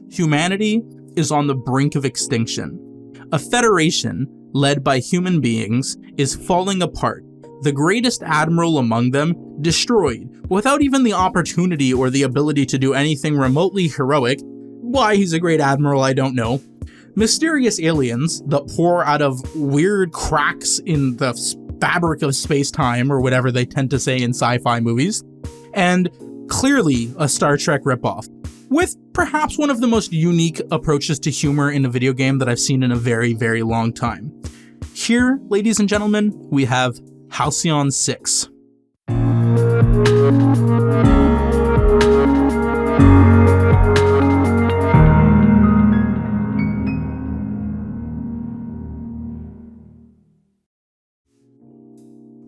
humanity is on the brink of extinction. A federation, led by human beings, is falling apart. The greatest admiral among them, destroyed, without even the opportunity or the ability to do anything remotely heroic. Why he's a great admiral, I don't know. Mysterious aliens that pour out of weird cracks in the fabric of space-time, or whatever they tend to say in sci-fi movies, and clearly a Star Trek ripoff, with perhaps one of the most unique approaches to humor in a video game that I've seen in a very, very long time. Here, ladies and gentlemen, we have Halcyon 6.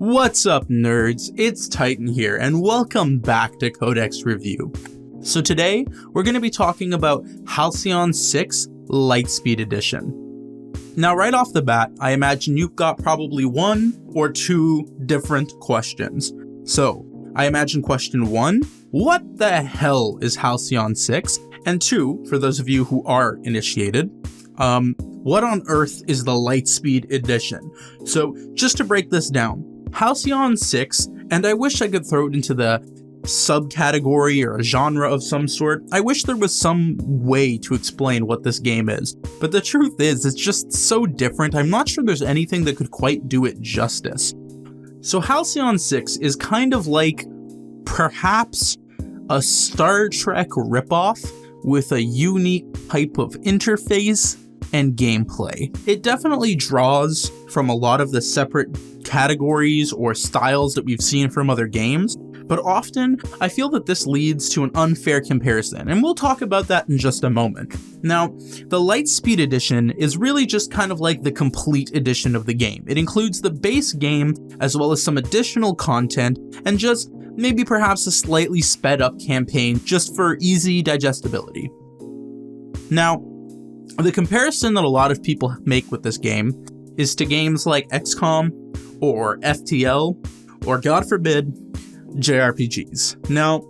What's up, nerds? It's Titan here, and welcome back to Codex Review. So today, we're going to be talking about Halcyon 6 Lightspeed Edition. Now, right off the bat, I imagine you've got probably one or two different questions. So, I imagine question 1, what the hell is Halcyon 6? And 2, for those of you who are initiated, what on earth is the Lightspeed Edition? So, just to break this down, Halcyon 6, and I wish I could throw it into the subcategory or a genre of some sort. I wish there was some way to explain what this game is, but the truth is, it's just so different. I'm not sure there's anything that could quite do it justice. So Halcyon 6 is kind of like perhaps a Star Trek ripoff with a unique type of interface and gameplay. It definitely draws from a lot of the separate categories or styles that we've seen from other games, but often I feel that this leads to an unfair comparison, and we'll talk about that in just a moment. Now, the Lightspeed Edition is really just kind of like the complete edition of the game. It includes the base game as well as some additional content and just maybe perhaps a slightly sped up campaign just for easy digestibility. Now, the comparison that a lot of people make with this game is to games like XCOM or FTL or, God forbid, JRPGs. Now,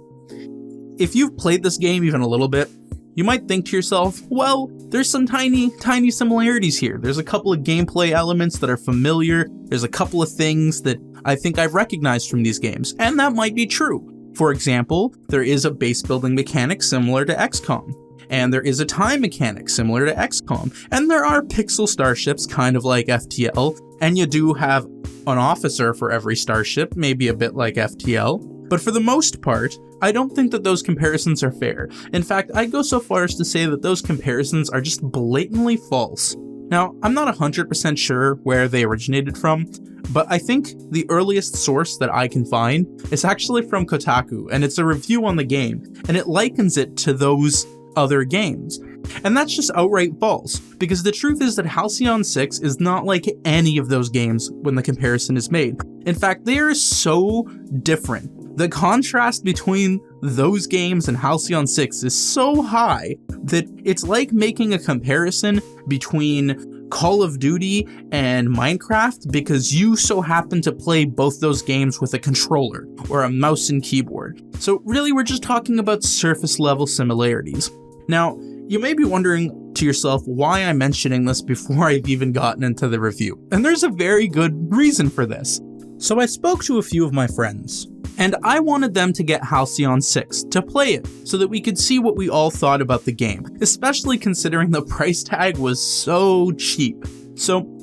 if you've played this game even a little bit, you might think to yourself, well, there's some tiny similarities here. There's a couple of gameplay elements that are familiar. There's a couple of things that I think I've recognized from these games, and that might be true. For example, there is a base building mechanic similar to XCOM, and there is a time mechanic similar to XCOM, and there are pixel starships kind of like FTL, and you do have an officer for every starship, maybe a bit like FTL. But for the most part, I don't think that those comparisons are fair. In fact, I'd go so far as to say that those comparisons are just blatantly false. Now, I'm not 100% sure where they originated from, but I think the earliest source that I can find is actually from Kotaku, and it's a review on the game, and it likens it to those other games. And that's just outright false, because the truth is that Halcyon 6 is not like any of those games when the comparison is made. In fact, they are so different. The contrast between those games and Halcyon 6 is so high that it's like making a comparison between Call of Duty and Minecraft because you so happen to play both those games with a controller or a mouse and keyboard. So really, we're just talking about surface level similarities. Now, you may be wondering to yourself why I'm mentioning this before I've even gotten into the review, and there's a very good reason for this. So I spoke to a few of my friends, and I wanted them to get Halcyon 6 to play it so that we could see what we all thought about the game, especially considering the price tag was so cheap. So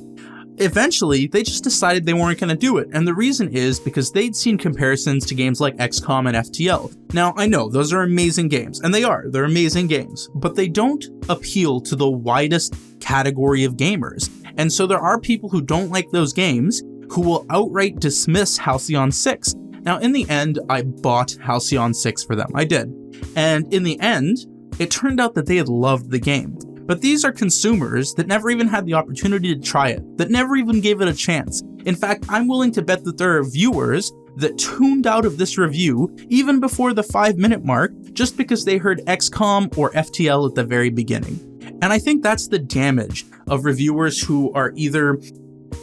eventually, they just decided they weren't going to do it, and the reason is because they'd seen comparisons to games like XCOM and FTL. Now, I know, those are amazing games, and they're amazing games, but they don't appeal to the widest category of gamers. And so there are people who don't like those games who will outright dismiss Halcyon 6. Now, in the end, I bought Halcyon 6 for them. I did. And in the end, it turned out that they had loved the game. But these are consumers that never even had the opportunity to try it, that never even gave it a chance. In fact, I'm willing to bet that there are viewers that tuned out of this review even before the 5-minute mark just because they heard XCOM or FTL at the very beginning. And I think that's the damage of reviewers who are either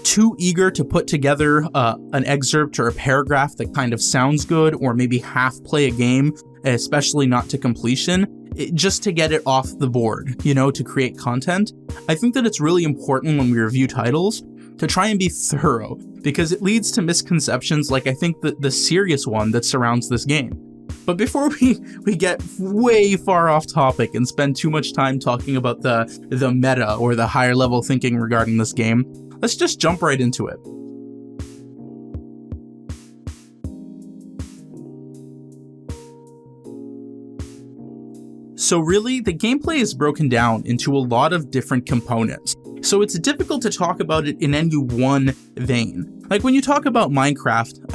too eager to put together an excerpt or a paragraph that kind of sounds good, or maybe half play a game, especially not to completion, just to get it off the board, to create content. I think that it's really important when we review titles to try and be thorough, because it leads to misconceptions like I think the serious one that surrounds this game. But before we get way far off topic and spend too much time talking about the meta or the higher level thinking regarding this game, let's just jump right into it. So really, the gameplay is broken down into a lot of different components. So it's difficult to talk about it in any one vein. Like when you talk about Minecraft,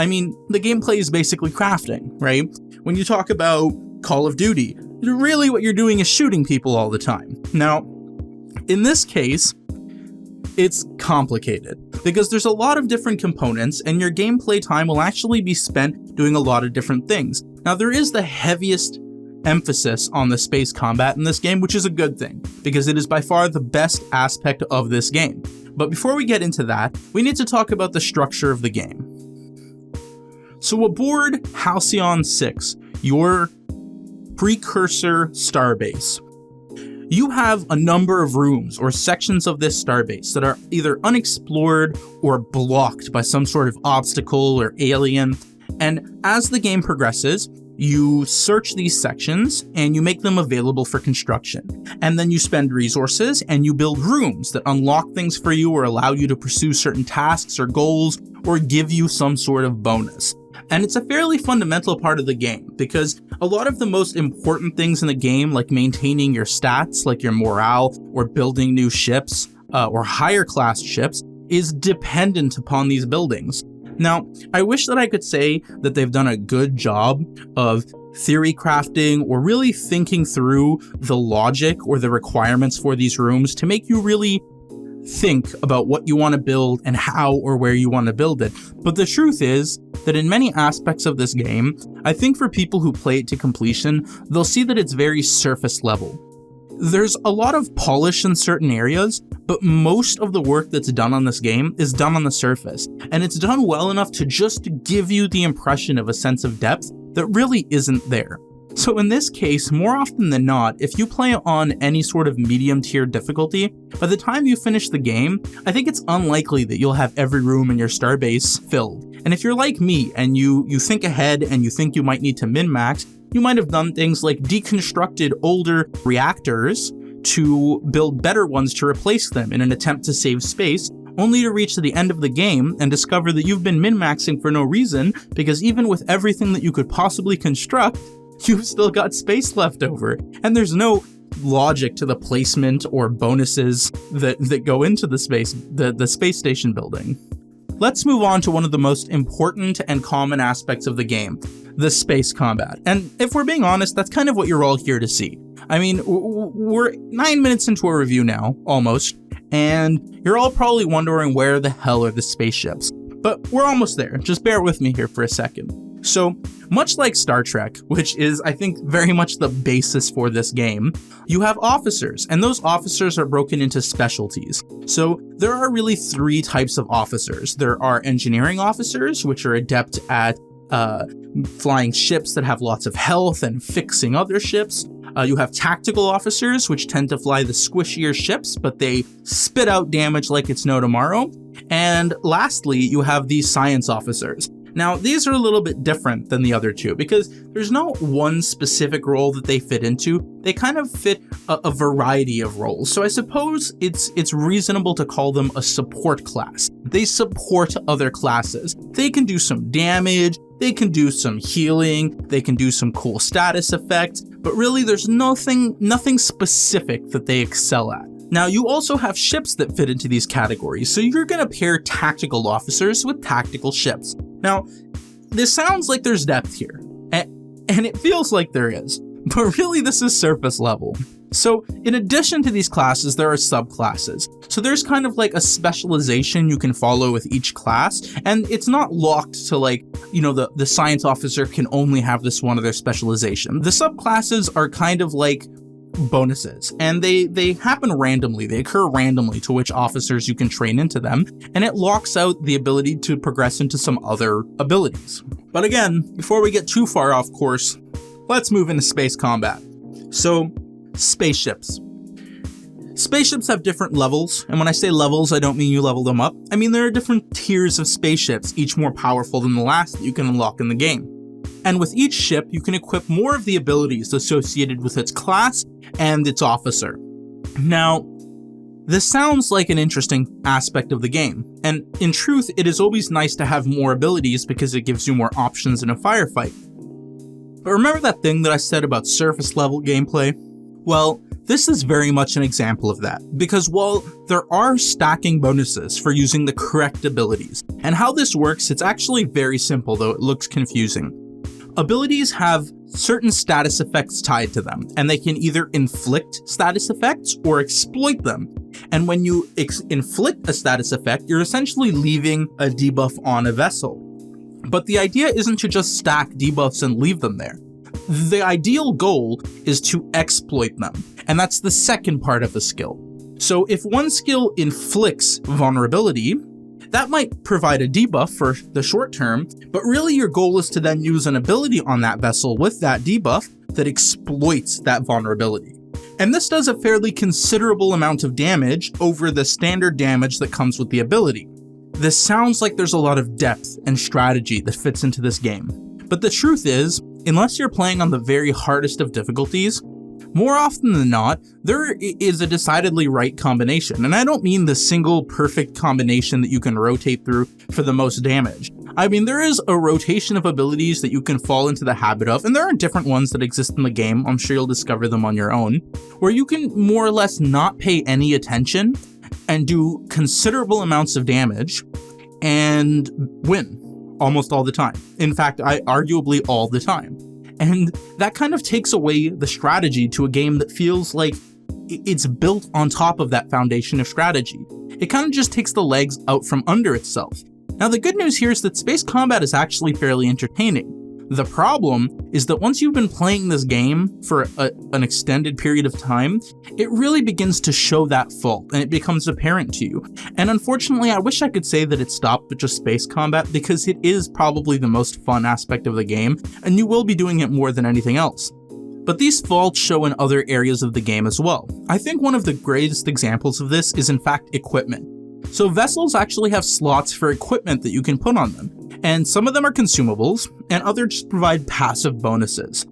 the gameplay is basically crafting, right? When you talk about Call of Duty, really what you're doing is shooting people all the time. Now, in this case, it's complicated because there's a lot of different components and your gameplay time will actually be spent doing a lot of different things. Now, there is the heaviest emphasis on the space combat in this game, which is a good thing because it is by far the best aspect of this game. But before we get into that, we need to talk about the structure of the game. So aboard Halcyon 6, your precursor Starbase, you have a number of rooms or sections of this Starbase that are either unexplored or blocked by some sort of obstacle or alien. And as the game progresses, you search these sections and you make them available for construction. And then you spend resources and you build rooms that unlock things for you or allow you to pursue certain tasks or goals or give you some sort of bonus. And it's a fairly fundamental part of the game because a lot of the most important things in the game, like maintaining your stats, like your morale or building new ships or higher class ships, is dependent upon these buildings. Now, I wish that I could say that they've done a good job of theory crafting or really thinking through the logic or the requirements for these rooms to make you really think about what you want to build and how or where you want to build it. But the truth is that in many aspects of this game, I think for people who play it to completion, they'll see that it's very surface level. There's a lot of polish in certain areas, but most of the work that's done on this game is done on the surface, and it's done well enough to just give you the impression of a sense of depth that really isn't there. So in this case, more often than not, if you play on any sort of medium tier difficulty, by the time you finish the game, I think it's unlikely that you'll have every room in your Starbase filled. And if you're like me and you think ahead and you think you might need to min-max, you might have done things like deconstructed older reactors to build better ones to replace them in an attempt to save space, only to reach to the end of the game and discover that you've been min-maxing for no reason because even with everything that you could possibly construct, you've still got space left over. And there's no logic to the placement or bonuses that go into the space station building. Let's move on to one of the most important and common aspects of the game, the space combat. And if we're being honest, that's kind of what you're all here to see. We're 9 minutes into a review now, almost, and you're all probably wondering where the hell are the spaceships. But we're almost there. Just bear with me here for a second. So, much like Star Trek, which is, I think, very much the basis for this game, you have officers, and those officers are broken into specialties. So, there are really 3 types of officers. There are engineering officers, which are adept at flying ships that have lots of health and fixing other ships. You have tactical officers, which tend to fly the squishier ships, but they spit out damage like it's no tomorrow. And lastly, you have these science officers. Now, these are a little bit different than the other two because there's no one specific role that they fit into. They kind of fit a variety of roles. So I suppose it's reasonable to call them a support class. They support other classes. They can do some damage, they can do some healing, they can do some cool status effects, but really there's nothing specific that they excel at. Now, you also have ships that fit into these categories, so you're going to pair tactical officers with tactical ships. Now, this sounds like there's depth here, and it feels like there is, but really this is surface level. So, in addition to these classes, there are subclasses. So there's kind of like a specialization you can follow with each class, and it's not locked to the science officer can only have this one of their specialization. The subclasses are kind of like bonuses, and they happen randomly. They occur randomly to which officers you can train into them, and it locks out the ability to progress into some other abilities. But again, before we get too far off course, let's move into space combat. So, spaceships. Spaceships have different levels, and when I say levels, I don't mean you level them up. I mean there are different tiers of spaceships, each more powerful than the last that you can unlock in the game. And with each ship, you can equip more of the abilities associated with its class and its officer. Now, this sounds like an interesting aspect of the game, and in truth, it is always nice to have more abilities because it gives you more options in a firefight. But remember that thing that I said about surface level gameplay? Well, this is very much an example of that, because while there are stacking bonuses for using the correct abilities, and how this works, it's actually very simple, though it looks confusing. Abilities have certain status effects tied to them, and they can either inflict status effects or exploit them. And when you inflict a status effect, you're essentially leaving a debuff on a vessel. But the idea isn't to just stack debuffs and leave them there. The ideal goal is to exploit them, and that's the second part of the skill. So if one skill inflicts vulnerability, that might provide a debuff for the short term, but really your goal is to then use an ability on that vessel with that debuff that exploits that vulnerability. And this does a fairly considerable amount of damage over the standard damage that comes with the ability. This sounds like there's a lot of depth and strategy that fits into this game, but the truth is, unless you're playing on the very hardest of difficulties, more often than not, there is a decidedly right combination. And I don't mean the single perfect combination that you can rotate through for the most damage. I mean, there is a rotation of abilities that you can fall into the habit of, and there are different ones that exist in the game, I'm sure you'll discover them on your own, where you can more or less not pay any attention and do considerable amounts of damage and win almost all the time. In fact, arguably all the time. And that kind of takes away the strategy to a game that feels like it's built on top of that foundation of strategy. It kind of just takes the legs out from under itself. Now, the good news here is that space combat is actually fairly entertaining. The problem is that once you've been playing this game for an extended period of time, it really begins to show that fault and it becomes apparent to you. And unfortunately, I wish I could say that it stopped with just space combat, because it is probably the most fun aspect of the game, and you will be doing it more than anything else. But these faults show in other areas of the game as well. I think one of the greatest examples of this is in fact equipment. So vessels actually have slots for equipment that you can put on them, and some of them are consumables, and others just provide passive bonuses.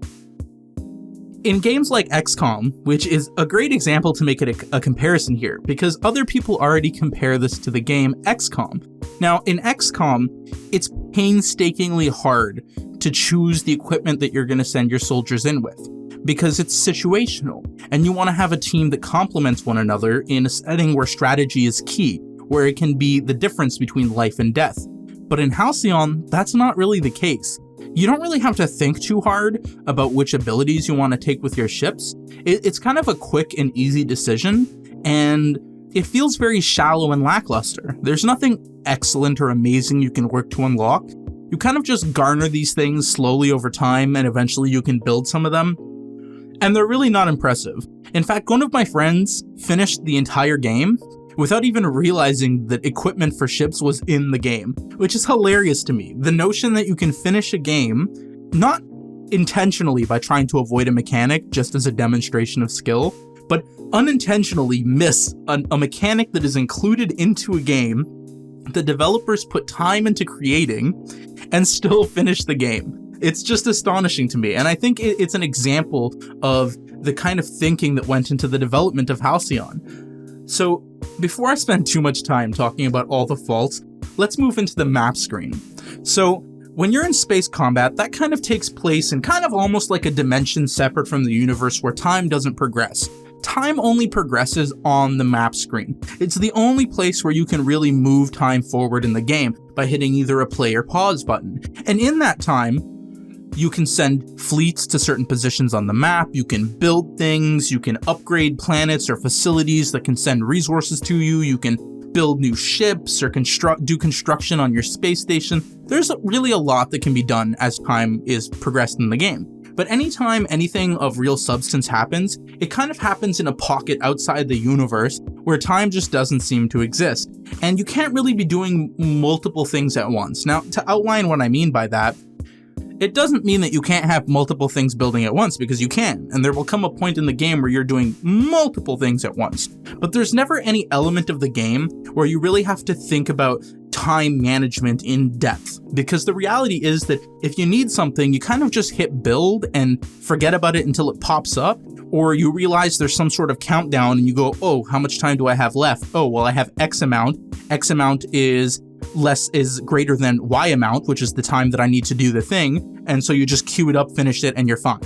In games like XCOM, which is a great example to make it a comparison here, because other people already compare this to the game XCOM. Now, in XCOM, it's painstakingly hard to choose the equipment that you're going to send your soldiers in with, because it's situational, and you want to have a team that complements one another in a setting where strategy is key, where it can be the difference between life and death. But in Halcyon, that's not really the case. You don't really have to think too hard about which abilities you want to take with your ships. It's kind of a quick and easy decision, and it feels very shallow and lackluster. There's nothing excellent or amazing you can work to unlock. You kind of just garner these things slowly over time, and eventually you can build some of them. And they're really not impressive. In fact, one of my friends finished the entire game without even realizing that equipment for ships was in the game, which is hilarious to me. The notion that you can finish a game, not intentionally by trying to avoid a mechanic just as a demonstration of skill, but unintentionally miss a mechanic that is included into a game the developers put time into creating and still finish the game. It's just astonishing to me, and I think it's an example of the kind of thinking that went into the development of Halcyon. So, before I spend too much time talking about all the faults, let's move into the map screen. So, when you're in space combat, that kind of takes place in kind of almost like a dimension separate from the universe where time doesn't progress. Time only progresses on the map screen. It's the only place where you can really move time forward in the game by hitting either a play or pause button. And in that time, you can send fleets to certain positions on the map, you can build things, you can upgrade planets or facilities that can send resources to you, you can build new ships or do construction on your space station. There's really a lot that can be done as time is progressed in the game. But anytime anything of real substance happens, it kind of happens in a pocket outside the universe where time just doesn't seem to exist. And you can't really be doing multiple things at once. Now, to outline what I mean by that, It doesn't mean that you can't have multiple things building at once, because you can, and there will come a point in the game where you're doing multiple things at once. But there's never any element of the game where you really have to think about time management in depth, because the reality is that if you need something, you kind of just hit build and forget about it until it pops up, or you realize there's some sort of countdown and you go, oh, how much time do I have left? Oh, well, I have X amount. X amount is greater than Y amount, which is the time that I need to do the thing. And so you just queue it up, finish it, and you're fine.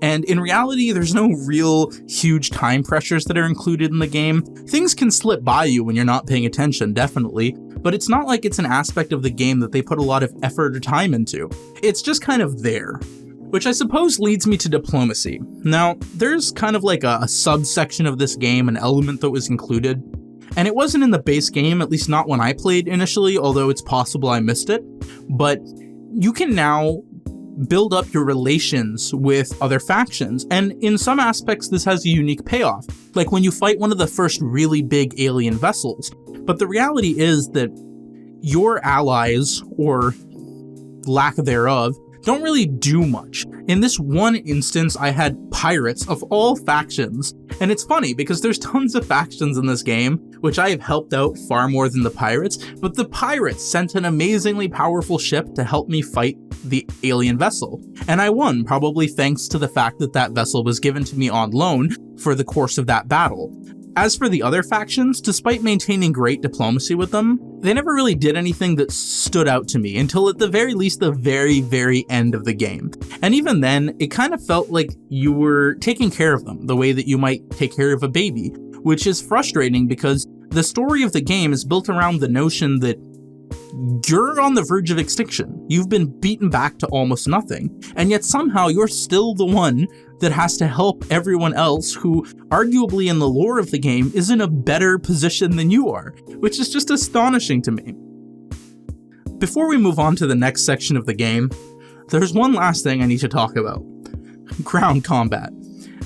And in reality, there's no real huge time pressures that are included in the game. Things can slip by you when you're not paying attention, definitely, but it's not like it's an aspect of the game that they put a lot of effort or time into. It's just kind of there. Which I suppose leads me to diplomacy. Now, there's kind of like a subsection of this game, an element that was included, and it wasn't in the base game, at least not when I played initially, although it's possible I missed it, but you can now build up your relations with other factions, and in some aspects this has a unique payoff, like when you fight one of the first really big alien vessels. But the reality is that your allies, or lack thereof, don't really do much. In this one instance, I had pirates of all factions, and it's funny because there's tons of factions in this game, which I have helped out far more than the pirates, but the pirates sent an amazingly powerful ship to help me fight the alien vessel, and I won, probably thanks to the fact that that vessel was given to me on loan for the course of that battle. As for the other factions, despite maintaining great diplomacy with them, they never really did anything that stood out to me until at the very least the very, very end of the game. And even then, it kind of felt like you were taking care of them the way that you might take care of a baby, which is frustrating because the story of the game is built around the notion that you're on the verge of extinction. You've been beaten back to almost nothing, and yet somehow you're still the one that has to help everyone else who, arguably in the lore of the game, is in a better position than you are, which is just astonishing to me. Before we move on to the next section of the game, there's one last thing I need to talk about. Ground combat.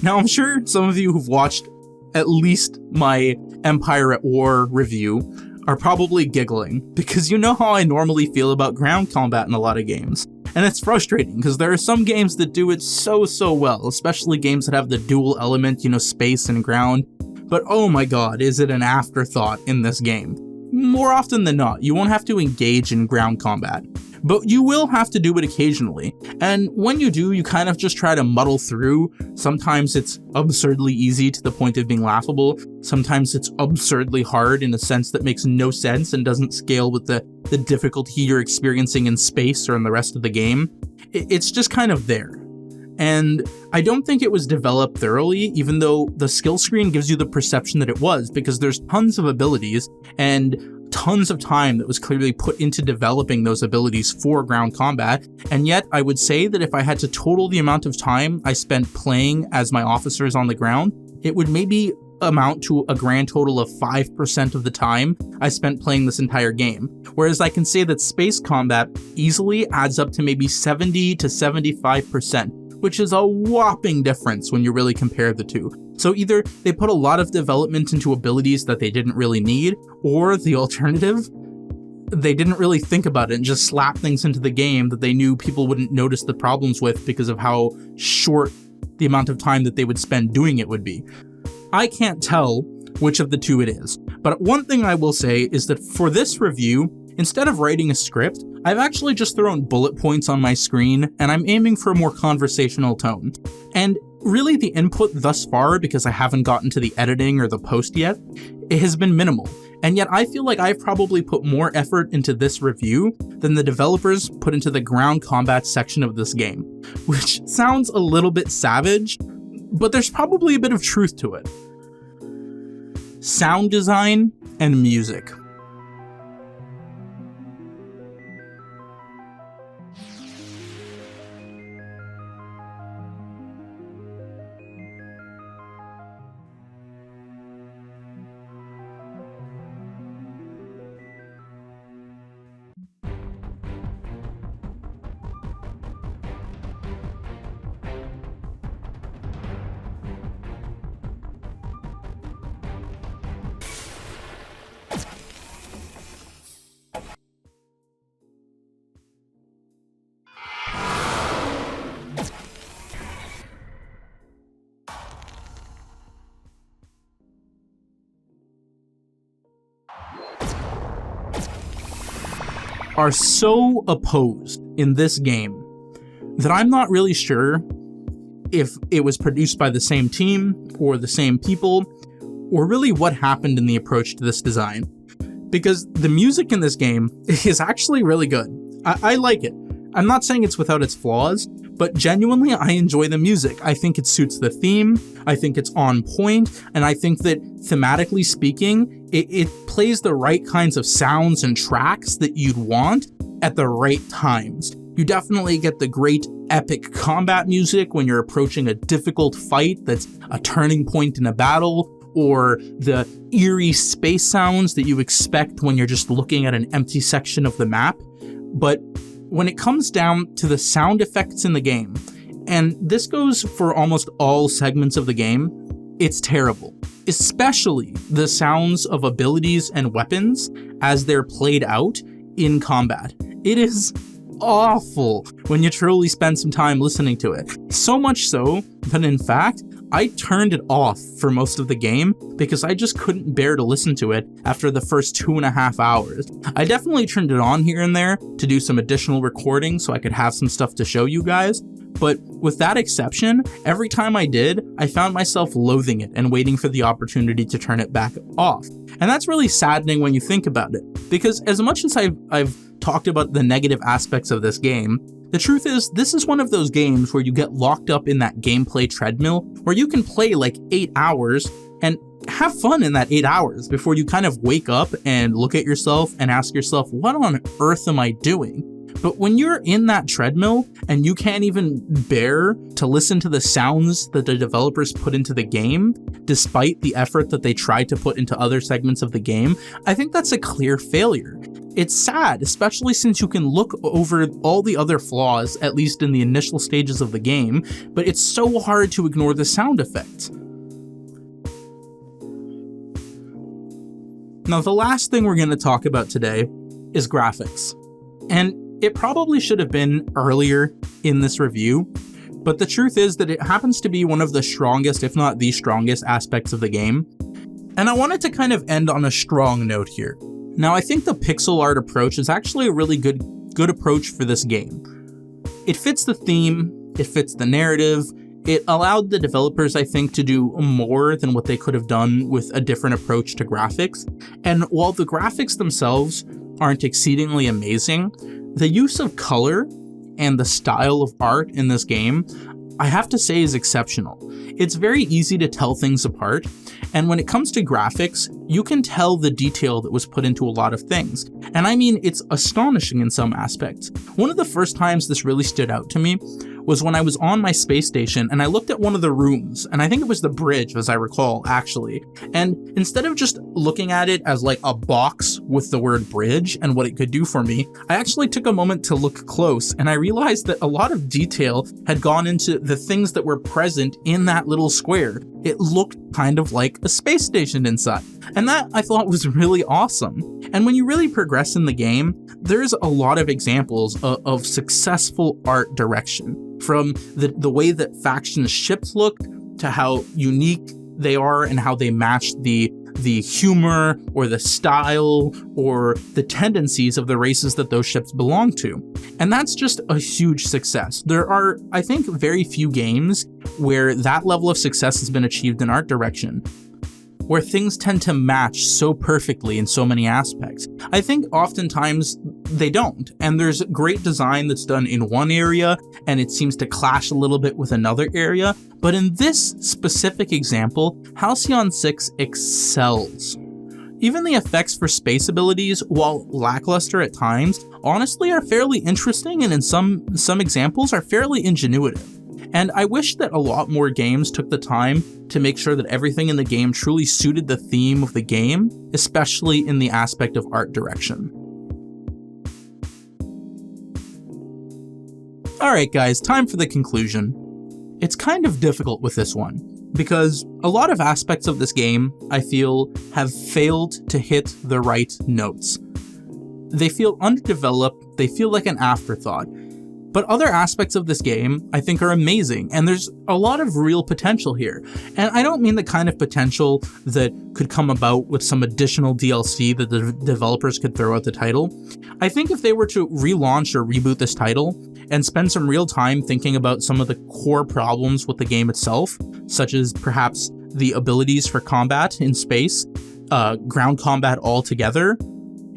Now, I'm sure some of you who've watched at least my Empire at War review are probably giggling, because you know how I normally feel about ground combat in a lot of games. And it's frustrating, because there are some games that do it so well, especially games that have the dual element, space and ground. But oh my god, is it an afterthought in this game. More often than not, you won't have to engage in ground combat, but you will have to do it occasionally. And when you do, you kind of just try to muddle through. Sometimes it's absurdly easy to the point of being laughable. Sometimes it's absurdly hard in a sense that makes no sense and doesn't scale with the difficulty you're experiencing in space or in the rest of the game. It's just kind of there. And I don't think it was developed thoroughly, even though the skill screen gives you the perception that it was, because there's tons of abilities and tons of time that was clearly put into developing those abilities for ground combat. And yet I would say that if I had to total the amount of time I spent playing as my officers on the ground, it would maybe amount to a grand total of 5% of the time I spent playing this entire game. Whereas I can say that space combat easily adds up to maybe 70 to 75%, which is a whopping difference when you really compare the two. So either they put a lot of development into abilities that they didn't really need, or the alternative, they didn't really think about it and just slap things into the game that they knew people wouldn't notice the problems with because of how short the amount of time that they would spend doing it would be. I can't tell which of the two it is, but one thing I will say is that for this review, instead of writing a script, I've actually just thrown bullet points on my screen, and I'm aiming for a more conversational tone. And really the input thus far, because I haven't gotten to the editing or the post yet, it has been minimal. And yet I feel like I've probably put more effort into this review than the developers put into the ground combat section of this game, which sounds a little bit savage, but there's probably a bit of truth to it. Sound design and music. are so opposed in this game that I'm not really sure if it was produced by the same team or the same people, or really what happened in the approach to this design. Because the music in this game is actually really good. I like it. I'm not saying it's without its flaws, but genuinely I enjoy the music. I think it suits the theme, I think it's on point, and I think that thematically speaking, it plays the right kinds of sounds and tracks that you'd want at the right times. You definitely get the great epic combat music when you're approaching a difficult fight that's a turning point in a battle, or the eerie space sounds that you expect when you're just looking at an empty section of the map. But when it comes down to the sound effects in the game, and this goes for almost all segments of the game, it's terrible. Especially the sounds of abilities and weapons as they're played out in combat. It is awful when you truly spend some time listening to it. So much so that in fact, I turned it off for most of the game because I just couldn't bear to listen to it after the first 2.5 hours. I definitely turned it on here and there to do some additional recording so I could have some stuff to show you guys, but with that exception, every time I did, I found myself loathing it and waiting for the opportunity to turn it back off. And that's really saddening when you think about it, because as much as I've talked about the negative aspects of this game, the truth is, this is one of those games where you get locked up in that gameplay treadmill where you can play like 8 hours and have fun in that 8 hours before you kind of wake up and look at yourself and ask yourself, what on earth am I doing? But when you're in that treadmill and you can't even bear to listen to the sounds that the developers put into the game, despite the effort that they tried to put into other segments of the game, I think that's a clear failure. It's sad, especially since you can look over all the other flaws, at least in the initial stages of the game, but it's so hard to ignore the sound effects. Now, the last thing we're going to talk about today is graphics. And it probably should have been earlier in this review, but the truth is that it happens to be one of the strongest, if not the strongest, aspects of the game. And I wanted to kind of end on a strong note here. Now, I think the pixel art approach is actually a really good approach for this game. It fits the theme, it fits the narrative, it allowed the developers, I think, to do more than what they could have done with a different approach to graphics. And while the graphics themselves aren't exceedingly amazing, the use of color and the style of art in this game, I have to say, is exceptional. It's very easy to tell things apart, and when it comes to graphics, you can tell the detail that was put into a lot of things. And I mean, it's astonishing in some aspects. One of the first times this really stood out to me was when I was on my space station and I looked at one of the rooms, and I think it was the bridge, as I recall, actually. And instead of just looking at it as like a box with the word bridge and what it could do for me, I actually took a moment to look close, and I realized that a lot of detail had gone into the things that were present in that little square. It looked kind of like a space station inside. And that I thought was really awesome. And when you really progress in the game, there's a lot of examples of successful art direction. From the way that factions' ships look, to how unique they are and how they match the humor or the style or the tendencies of the races that those ships belong to. And that's just a huge success. There are, I think, very few games where that level of success has been achieved in art direction, where things tend to match so perfectly in so many aspects. I think oftentimes they don't, and there's great design that's done in one area and it seems to clash a little bit with another area, but in this specific example, Halcyon 6 excels. Even the effects for space abilities, while lackluster at times, honestly are fairly interesting, and in some examples are fairly ingenuitive. And I wish that a lot more games took the time to make sure that everything in the game truly suited the theme of the game, especially in the aspect of art direction. Alright guys, time for the conclusion. It's kind of difficult with this one, because a lot of aspects of this game, I feel, have failed to hit the right notes. They feel underdeveloped, they feel like an afterthought. But other aspects of this game, I think, are amazing, and there's a lot of real potential here. And I don't mean the kind of potential that could come about with some additional DLC that the developers could throw at the title. I think if they were to relaunch or reboot this title and spend some real time thinking about some of the core problems with the game itself, such as perhaps the abilities for combat in space, ground combat altogether,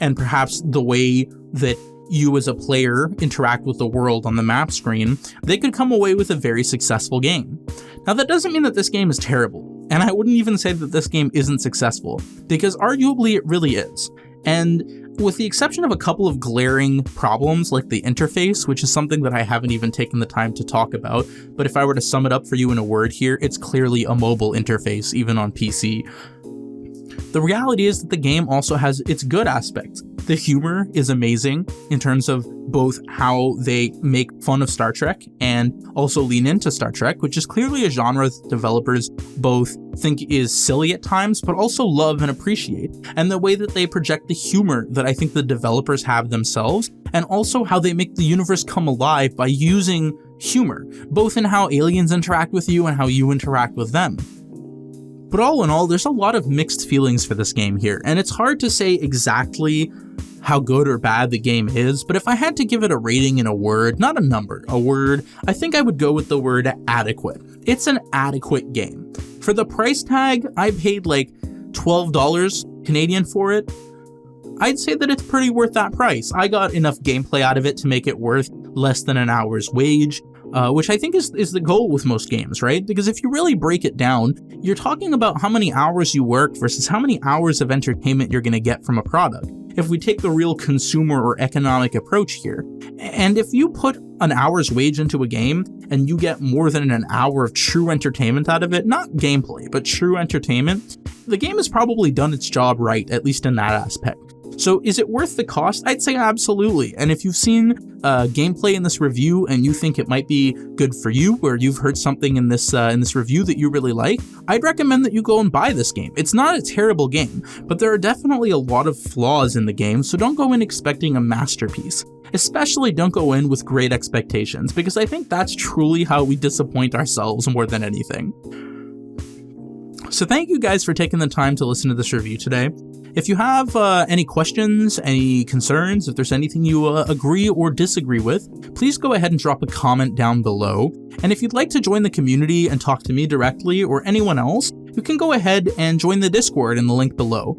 and perhaps the way that you as a player interact with the world on the map screen, they could come away with a very successful game. Now, that doesn't mean that this game is terrible, and I wouldn't even say that this game isn't successful, because arguably it really is. And with the exception of a couple of glaring problems like the interface, which is something that I haven't even taken the time to talk about, but if I were to sum it up for you in a word here, it's clearly a mobile interface, even on PC. The reality is that the game also has its good aspects. The humor is amazing in terms of both how they make fun of Star Trek and also lean into Star Trek, which is clearly a genre that developers both think is silly at times, but also love and appreciate. And the way that they project the humor that I think the developers have themselves, and also how they make the universe come alive by using humor, both in how aliens interact with you and how you interact with them. But all in all, there's a lot of mixed feelings for this game here, and it's hard to say exactly how good or bad the game is, but if I had to give it a rating in a word, not a number, a word, I think I would go with the word adequate. It's an adequate game. For the price tag, I paid like $12 Canadian for it. I'd say that it's pretty worth that price. I got enough gameplay out of it to make it worth less than an hour's wage. Which I think is the goal with most games, right? Because if you really break it down, you're talking about how many hours you work versus how many hours of entertainment you're going to get from a product, if we take the real consumer or economic approach here. And if you put an hour's wage into a game and you get more than an hour of true entertainment out of it, not gameplay, but true entertainment, the game has probably done its job right, at least in that aspect. So is it worth the cost? I'd say absolutely. And if you've seen gameplay in this review and you think it might be good for you, or you've heard something in this review that you really like, I'd recommend that you go and buy this game. It's not a terrible game, but there are definitely a lot of flaws in the game, so don't go in expecting a masterpiece. Especially don't go in with great expectations, because I think that's truly how we disappoint ourselves more than anything. So thank you guys for taking the time to listen to this review today. If you have any questions, any concerns, if there's anything you agree or disagree with, please go ahead and drop a comment down below. And if you'd like to join the community and talk to me directly or anyone else, you can go ahead and join the Discord in the link below.